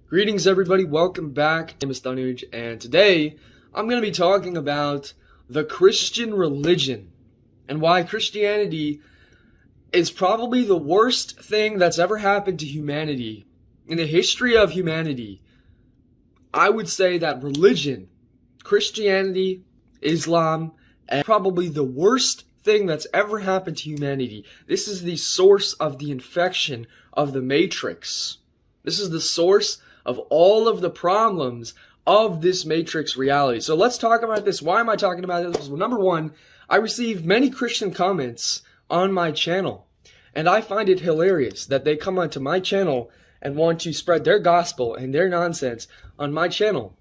Greetings everybody, welcome back. My name is Tanuj, and today I'm going to be talking about the Christian religion and why Christianity is probably the worst thing that's ever happened to humanity. In the history of humanity, I would say that religion, Christianity, Islam, is probably the worst thing that's ever happened to humanity. This is the source of the infection of the matrix. This is the source of all of the problems of this matrix reality. So let's talk about this. Why am I talking about this? Well, number one, I received many Christian comments on my channel, and I find it hilarious that they come onto my channel and want to spread their gospel and their nonsense on my channel,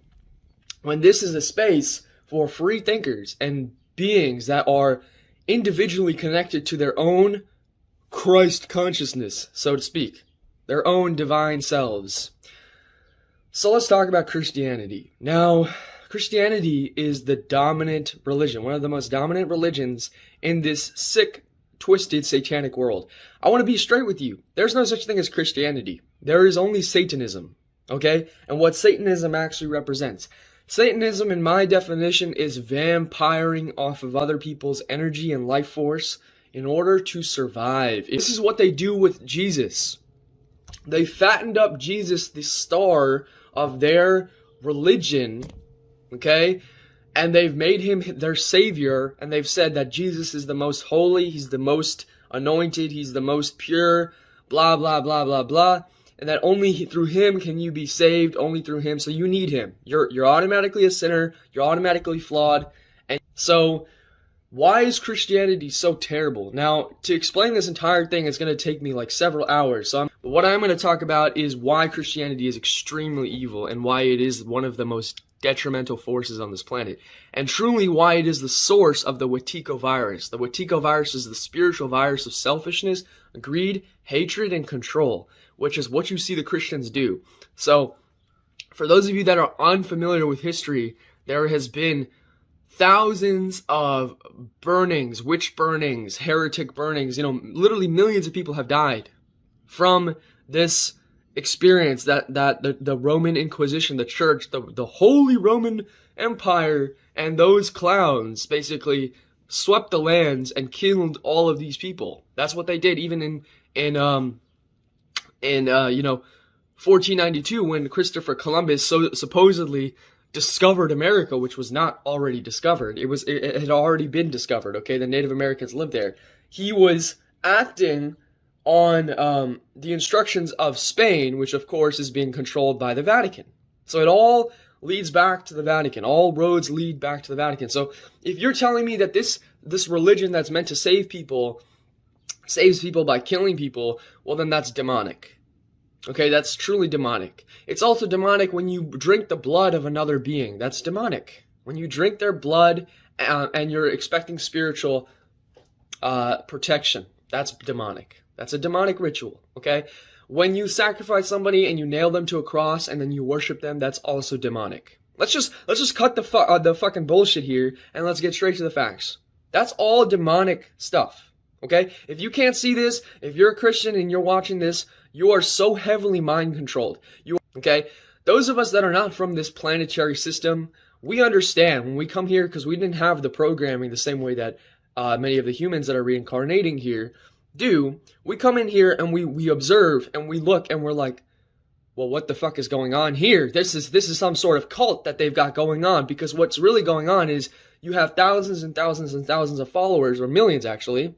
when this is a space for free thinkers and beings that are individually connected to their own Christ consciousness, so to speak, their own divine selves. So let's talk about Christianity. Now, Christianity is the dominant religion, one of the most dominant religions in this sick, twisted, satanic world. I want to be straight with you. There's no such thing as Christianity. There is only Satanism, okay? And what Satanism actually represents. Satanism, in my definition, is vampiring off of other people's energy and life force in order to survive. This is what they do with Jesus. They fattened up Jesus, the star of their religion, okay? And they've made him their savior, and they've said that Jesus is the most holy, he's the most anointed, he's the most pure, blah, blah, blah, blah, blah. And that only through him can you be saved, only through him. So you need him. You're automatically a sinner, you're automatically flawed. And so why is Christianity so terrible? Now, to explain this entire thing, it's going to take me like several hours. So what I'm going to talk about is why Christianity is extremely evil and why it is one of the most detrimental forces on this planet. And truly why it is the source of the Wetiko virus. The Wetiko virus is the spiritual virus of selfishness, greed, hatred, and control, which is what you see the Christians do. So for those of you that are unfamiliar with history, there has been thousands of burnings, witch burnings, heretic burnings, literally millions of people have died from this experience that the Roman Inquisition, the church, the Holy Roman Empire, and those clowns basically swept the lands and killed all of these people. That's what they did, even in 1492, when Christopher Columbus supposedly discovered America, which was not already discovered. It had already been discovered, okay? The Native Americans lived there. He was acting on the instructions of Spain, which of course is being controlled by the Vatican. So it all leads back to the Vatican. All roads lead back to the Vatican. So if you're telling me that this religion that's meant to save people saves people by killing people, well then that's demonic. Okay, that's truly demonic. It's also demonic when you drink the blood of another being. That's demonic. When you drink their blood and you're expecting spiritual protection, that's demonic. That's a demonic ritual, okay? When you sacrifice somebody and you nail them to a cross and then you worship them, that's also demonic. Let's just cut the fucking bullshit here and let's get straight to the facts. That's all demonic stuff, okay? If you can't see this, if you're a Christian and you're watching this, you are so heavily mind controlled. Okay? Those of us that are not from this planetary system, we understand when we come here, because we didn't have the programming the same way that many of the humans that are reincarnating here do. We come in here and we observe and we look and we're like, well, what the fuck is going on here? This is some sort of cult that they've got going on, because what's really going on is you have thousands and thousands and thousands of followers, or millions actually.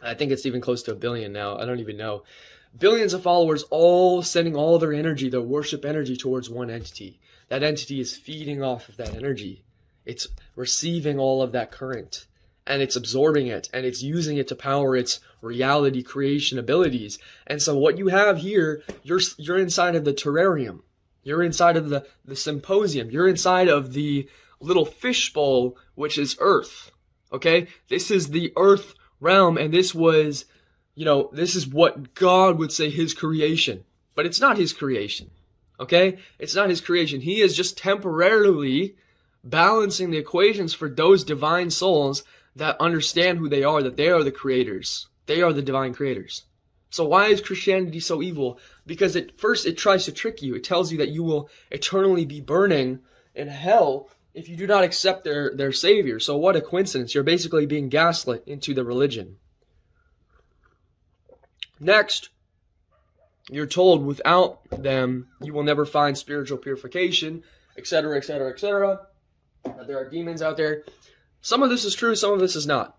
I think it's even close to 1 billion now. I don't even know. Billions of followers all sending all their energy, their worship energy, towards one entity. That entity is feeding off of that energy. It's receiving all of that current, and it's absorbing it, and it's using it to power its reality creation abilities. And so what you have here, you're inside of the terrarium. You're inside of the symposium. You're inside of the little fishbowl, which is Earth. Okay? This is the Earth realm, and this was... this is what God would say his creation. But it's not his creation. Okay? It's not his creation. He is just temporarily balancing the equations for those divine souls that understand who they are, that they are the creators. They are the divine creators. So why is Christianity so evil? Because it tries to trick you. It tells you that you will eternally be burning in hell if you do not accept their savior. So what a coincidence. You're basically being gaslit into the religion. Next, you're told without them you will never find spiritual purification, etc., etc., etc. That there are demons out there. Some of this is true, some of this is not.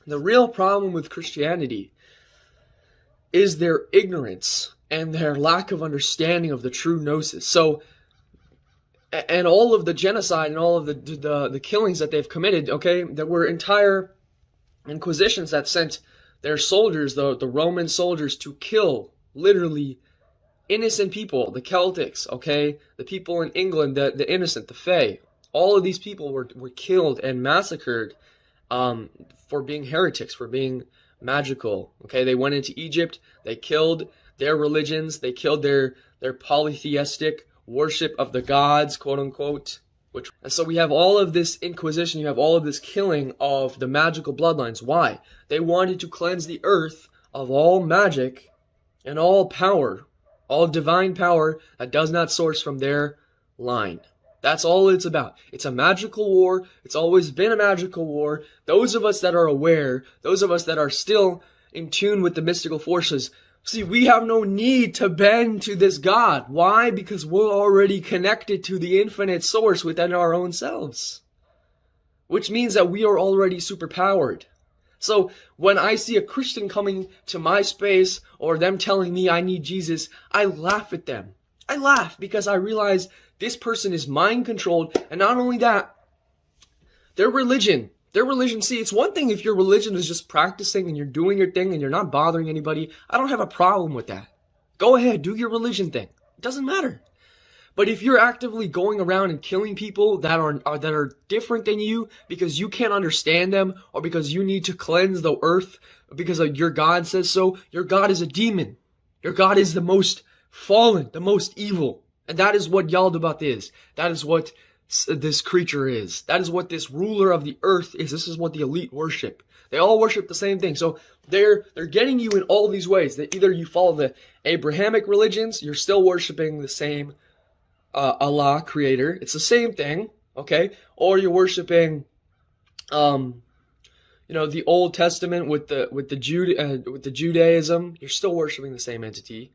The real problem with Christianity is their ignorance and their lack of understanding of the true gnosis. So, and all of the genocide and all of the killings that they've committed, okay, there were entire inquisitions that sent their soldiers, the Roman soldiers, to kill literally innocent people, the Celtics, okay, the people in England, the innocent, the Fae. All of these people were killed and massacred for being heretics, for being magical. Okay, they went into Egypt, they killed their religions, they killed their polytheistic worship of the gods, quote unquote. And so we have all of this inquisition, you have all of this killing of the magical bloodlines. Why? They wanted to cleanse the earth of all magic and all power, all divine power that does not source from their line. That's all it's about. It's a magical war. It's always been a magical war. Those of us that are aware, those of us that are still in tune with the mystical forces, see, we have no need to bend to this God. Why? Because we're already connected to the infinite source within our own selves. Which means that we are already superpowered. So when I see a Christian coming to my space or them telling me I need Jesus, I laugh at them. I laugh because I realize this person is mind controlled, and not only that, their religion, see, it's one thing if your religion is just practicing and you're doing your thing and you're not bothering anybody. I don't have a problem with that. Go ahead, do your religion thing. It doesn't matter. But if you're actively going around and killing people that are different than you because you can't understand them or because you need to cleanse the earth because your God says so, your God is a demon. Your God is the most fallen, the most evil. And that is what Yaldabaoth is. That is what this creature is. That is what this ruler of the earth is. This is what the elite worship. They all worship the same thing. So they're getting you in all these ways. That either you follow the Abrahamic religions, you're still worshiping the same Allah, creator. It's the same thing, okay? Or you're worshiping, the Old Testament with the Judaism. You're still worshiping the same entity.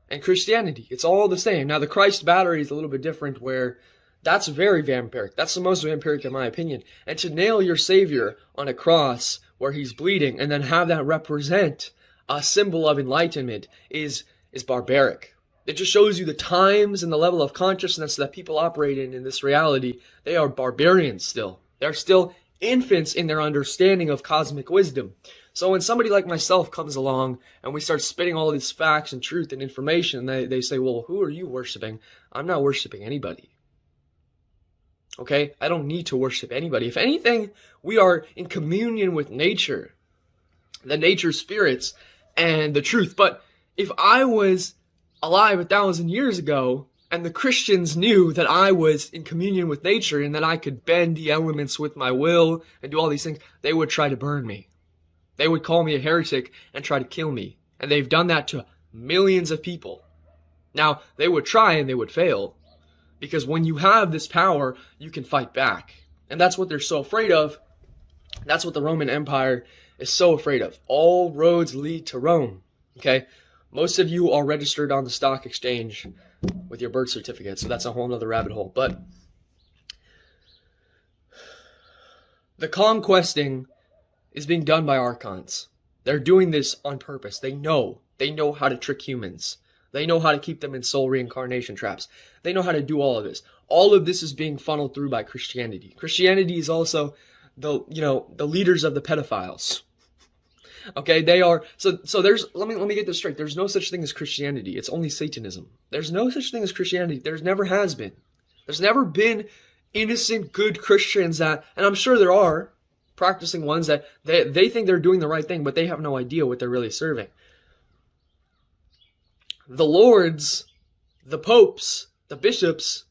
And Christianity, it's all the same. Now, the Christ battery is a little bit different where that's very vampiric. That's the most vampiric in my opinion. And to nail your Savior on a cross where he's bleeding and then have that represent a symbol of enlightenment is barbaric. It just shows you the times and the level of consciousness that people operate in this reality. They are barbarians still. They're still infants in their understanding of cosmic wisdom. So when somebody like myself comes along and we start spitting all these facts and truth and information, they say, well, who are you worshiping? I'm not worshiping anybody. Okay? I don't need to worship anybody. If anything, we are in communion with nature, the nature spirits, and the truth. But if I was alive 1,000 years ago, and the Christians knew that I was in communion with nature and that I could bend the elements with my will and do all these things, they would try to burn me. They would call me a heretic and try to kill me. And they've done that to millions of people. Now, they would try and they would fail. Because when you have this power, you can fight back. And that's what they're so afraid of. That's what the Roman Empire is so afraid of. All roads lead to Rome. Okay? Most of you are registered on the stock exchange with your birth certificate. So that's a whole nother rabbit hole. But the conquesting is being done by archons. They're doing this on purpose. They know how to trick humans. They know how to keep them in soul reincarnation traps. They know how to do all of this. All of this is being funneled through by Christianity. Christianity is also the leaders of the pedophiles. Okay, they are so there's let me get this straight. There's no such thing as Christianity. It's only Satanism. There's no such thing as Christianity. There's never has been. There's never been innocent good Christians that, and I'm sure there are practicing ones that they think they're doing the right thing, but they have no idea what they're really serving. The lords, the popes, the bishops,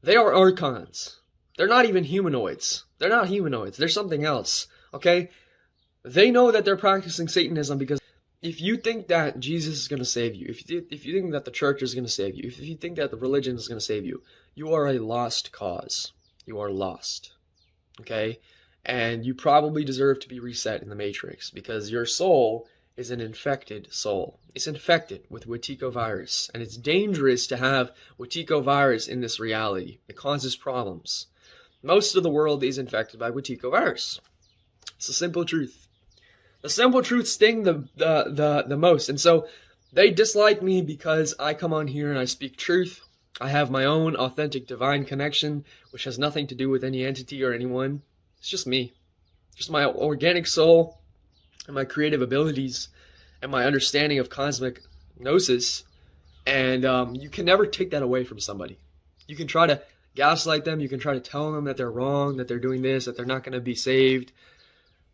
they are archons. They're not even humanoids. They're not humanoids. They're something else. Okay? They know that they're practicing Satanism because if you think that Jesus is going to save you, if you think that the church is going to save you, if you think that the religion is going to save you, you are a lost cause. You are lost. Okay? And you probably deserve to be reset in the Matrix because your soul is an infected soul. It's infected with Wetiko virus, and it's dangerous to have Wetiko virus in this reality. It causes problems. Most of the world is infected by Wetiko virus. It's a simple truth. The simple truths sting the most. And so they dislike me because I come on here and I speak truth. I have my own authentic divine connection, which has nothing to do with any entity or anyone. It's just me. Just my organic soul and my creative abilities and my understanding of cosmic gnosis. And you can never take that away from somebody. You can try to gaslight them. You can try to tell them that they're wrong, that they're doing this, that they're not going to be saved.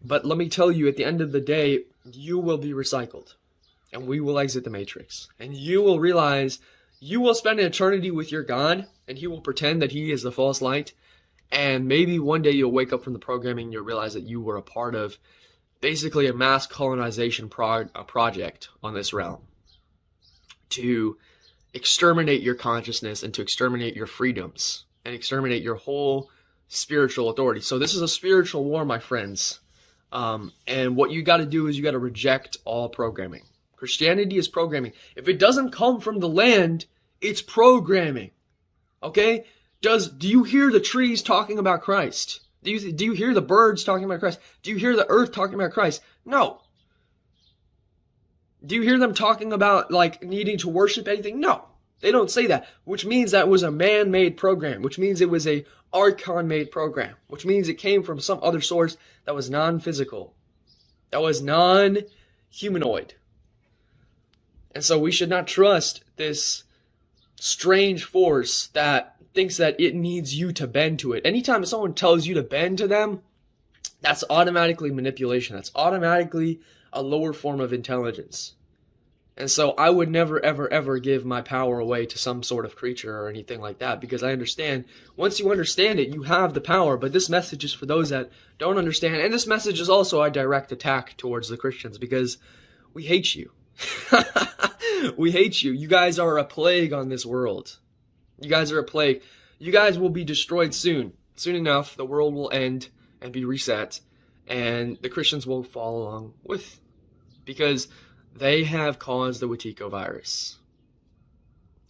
But let me tell you, at the end of the day, you will be recycled. And we will exit the Matrix. And you will realize you will spend an eternity with your God, and he will pretend that he is the false light. And maybe one day you'll wake up from the programming and you'll realize that you were a part of basically a mass colonization project on this realm to exterminate your consciousness and to exterminate your freedoms and exterminate your whole spiritual authority. So this is a spiritual war, my friends. And what you got to do is you got to reject all programming. Christianity is programming. If it doesn't come from the land, it's programming. Okay? Do you hear the trees talking about Christ? Do you hear the birds talking about Christ? Do you hear the earth talking about Christ? No. Do you hear them talking about like needing to worship anything? No. They don't say that, which means that was a man-made program, which means it was a archon-made program, which means it came from some other source that was non-physical, that was non-humanoid. And so we should not trust this strange force that thinks that it needs you to bend to it. Anytime someone tells you to bend to them, that's automatically manipulation. That's automatically a lower form of intelligence. And so I would never, ever, ever give my power away to some sort of creature or anything like that, because I understand, once you understand it, you have the power. But this message is for those that don't understand. And this message is also a direct attack towards the Christians, because we hate you. We hate you. You guys are a plague on this world. You guys are a plague. You guys will be destroyed soon. Soon enough, the world will end and be reset, and the Christians will follow along with, because they have caused the Wetiko virus.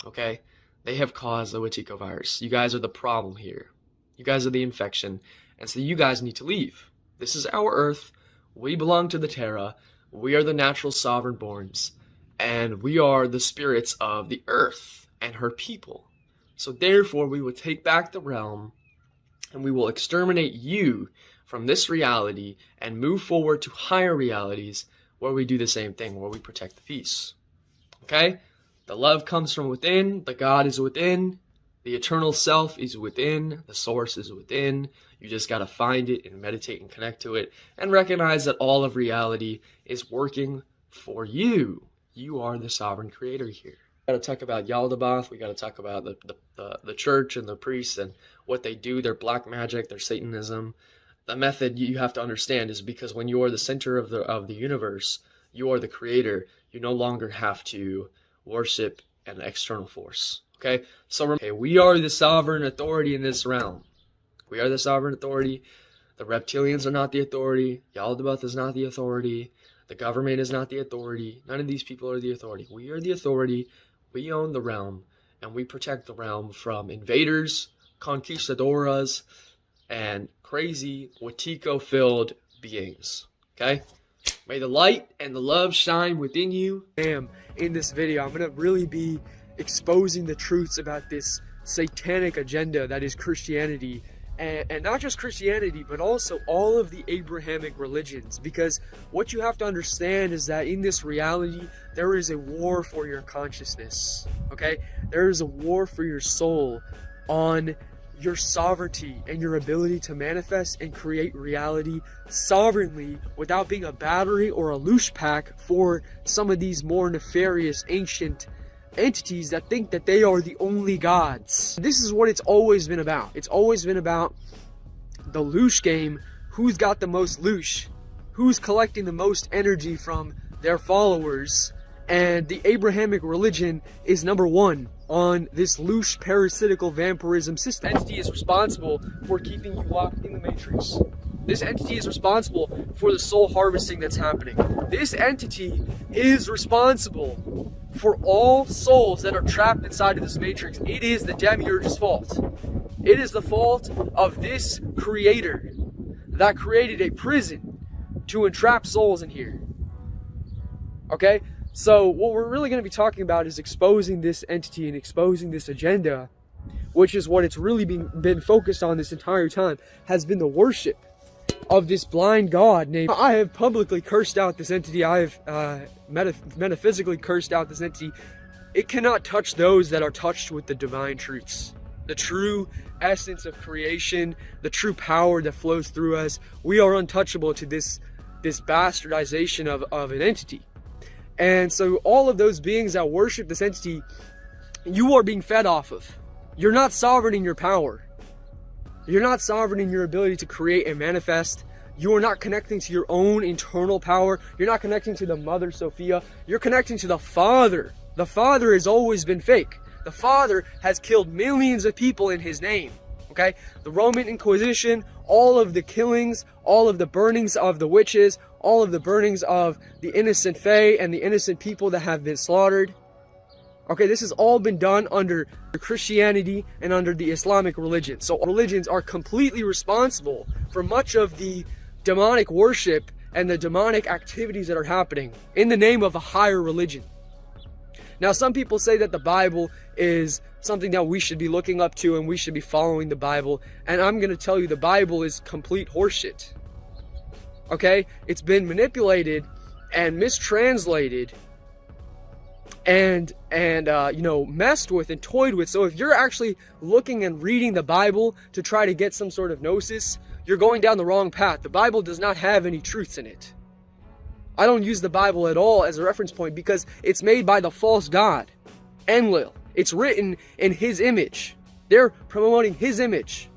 Okay? They have caused the Wetiko virus. You guys are the problem here. You guys are the infection. And so you guys need to leave. This is our earth. We belong to the Terra. We are the natural sovereign borns. And we are the spirits of the earth and her people. So therefore, we will take back the realm, and we will exterminate you from this reality and move forward to higher realities where we do the same thing, where we protect the peace. Okay? The love comes from within, the God is within, the eternal self is within, the source is within. You just got to find it and meditate and connect to it and recognize that all of reality is working for you. You are the sovereign creator here. We got to talk about Yaldabaoth. We got to talk about the church and the priests and what they do, their black magic, their Satanism. The method you have to understand is because when you are the center of the universe, you are the creator. You no longer have to worship an external force. Okay? So we are the sovereign authority in this realm. We are the sovereign authority. The reptilians are not the authority. Yaldabaoth is not the authority. The government is not the authority. None of these people are the authority. We are the authority. We own the realm, and we protect the realm from invaders, conquistadoras, and crazy Wetiko-filled beings. Okay? May the light and the love shine within you. In this video, I'm going to really be exposing the truths about this satanic agenda that is Christianity. And not just Christianity, but also all of the Abrahamic religions. Because what you have to understand is that in this reality, there is a war for your consciousness. Okay? There is a war for your soul on your sovereignty and your ability to manifest and create reality sovereignly without being a battery or a loosh pack for some of these more nefarious ancient entities that think that they are the only gods. This is what it's always been about. It's always been about the loosh game. Who's got the most loosh? Who's collecting the most energy from their followers, and the Abrahamic religion is number one on this loose parasitical vampirism system. This entity is responsible for keeping you locked in the matrix. This entity is responsible for the soul harvesting that's happening. This entity is responsible for all souls that are trapped inside of this matrix. It is the demiurge's fault. It is the fault of this creator that created a prison to entrap souls in here. Okay? So what we're really going to be talking about is exposing this entity and exposing this agenda, which is what it's really been focused on this entire time, has been the worship of this blind god named... I have publicly cursed out this entity. I have metaphysically cursed out this entity. It cannot touch those that are touched with the divine truths, the true essence of creation, the true power that flows through us. We are untouchable to this bastardization of an entity. And so all of those beings that worship this entity, you are being fed off of. You're not sovereign in your power. You're not sovereign in your ability to create and manifest. You are not connecting to your own internal power. You're not connecting to the Mother Sophia. You're connecting to the Father. The Father has always been fake. The Father has killed millions of people in his name. Okay? The Roman Inquisition, all of the killings, all of the burnings of the witches, all of the burnings of the innocent fae and the innocent people that have been slaughtered. Okay, this has all been done under Christianity and under the Islamic religion. So religions are completely responsible for much of the demonic worship and the demonic activities that are happening in the name of a higher religion. Now, some people say that the Bible is something that we should be looking up to and we should be following the Bible. And I'm going to tell you the Bible is complete horseshit. Okay? It's been manipulated and mistranslated and messed with and toyed with. So if you're actually looking and reading the Bible to try to get some sort of gnosis, you're going down the wrong path. The Bible does not have any truths in it. I don't use the Bible at all as a reference point because it's made by the false god, Enlil. It's written in his image. They're promoting his image.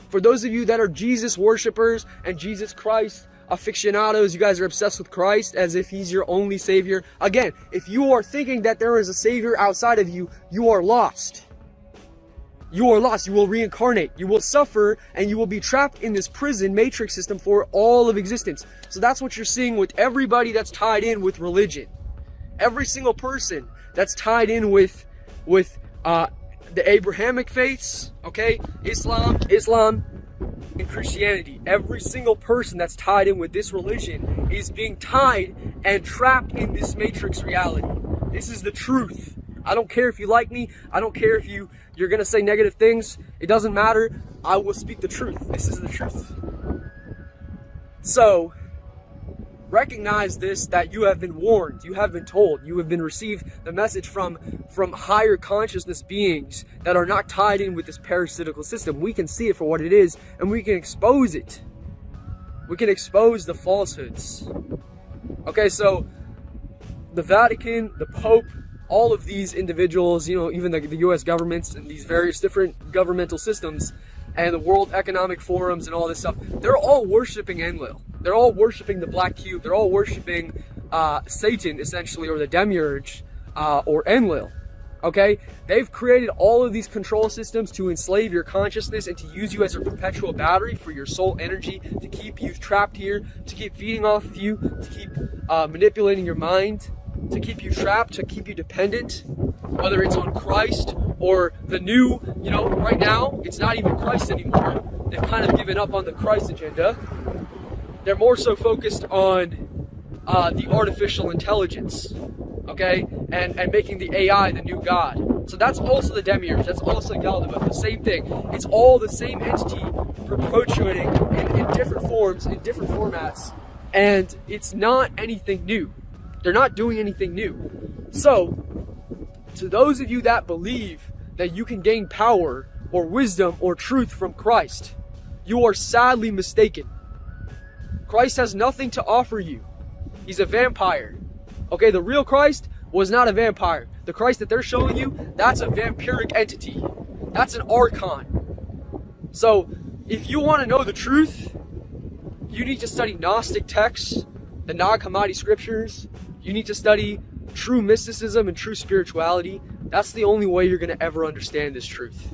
For those of you that are Jesus worshipers and Jesus Christ aficionados, you guys are obsessed with Christ as if he's your only savior. Again, if you are thinking that there is a savior outside of you, you are lost. You are lost. You will reincarnate. You will suffer and you will be trapped in this prison matrix system for all of existence. So that's what you're seeing with everybody that's tied in with religion. Every single person that's tied in with the Abrahamic faiths, okay, Islam, and Christianity. Every single person that's tied in with this religion is being tied and trapped in this matrix reality. This is the truth. I don't care if you like me. I don't care if you're going to say negative things. It doesn't matter. I will speak the truth. This is the truth. So, recognize this, that you have been warned. You have been told. You have been received the message from higher consciousness beings that are not tied in with this parasitical system. We can see it for what it is, and we can expose it. We can expose the falsehoods. Okay, so the Vatican, the Pope, all of these individuals, even the U.S. governments and these various different governmental systems and the World Economic Forums and all this stuff, they're all worshiping Enlil. They're all worshiping the Black Cube. They're all worshiping Satan, essentially, or the Demiurge, or Enlil. Okay? They've created all of these control systems to enslave your consciousness and to use you as a perpetual battery for your soul energy, to keep you trapped here, to keep feeding off of you, to keep manipulating your mind, to keep you trapped, to keep you dependent, whether it's on Christ or the new, right now, it's not even Christ anymore. They've kind of given up on the Christ agenda. They're more so focused on the artificial intelligence, okay, and making the AI the new God. So that's also the Demiurge, that's also Yaldabaoth, the same thing. It's all the same entity perpetuating in different forms, in different formats, and it's not anything new. They're not doing anything new. So, to those of you that believe that you can gain power or wisdom or truth from Christ, you are sadly mistaken. Christ has nothing to offer you. He's a vampire. Okay, the real Christ was not a vampire. The Christ that they're showing you, that's a vampiric entity. That's an archon. So, if you want to know the truth, you need to study Gnostic texts, the Nag Hammadi scriptures. You need to study true mysticism and true spirituality. That's the only way you're going to ever understand this truth.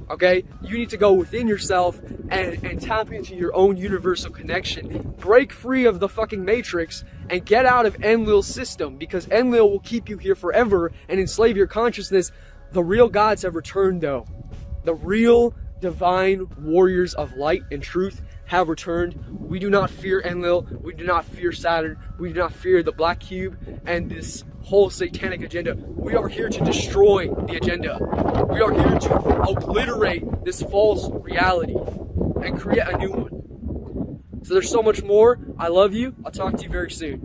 Okay? You need to go within yourself and tap into your own universal connection. Break free of the fucking matrix and get out of Enlil's system, because Enlil will keep you here forever and enslave your consciousness. The real gods have returned, though. The real divine warriors of light and truth have returned. We do not fear Enlil. We do not fear Saturn. We do not fear the Black Cube and this whole satanic agenda. We are here to destroy the agenda. We are here to obliterate this false reality and create a new one. So there's so much more. I love you. I'll talk to you very soon.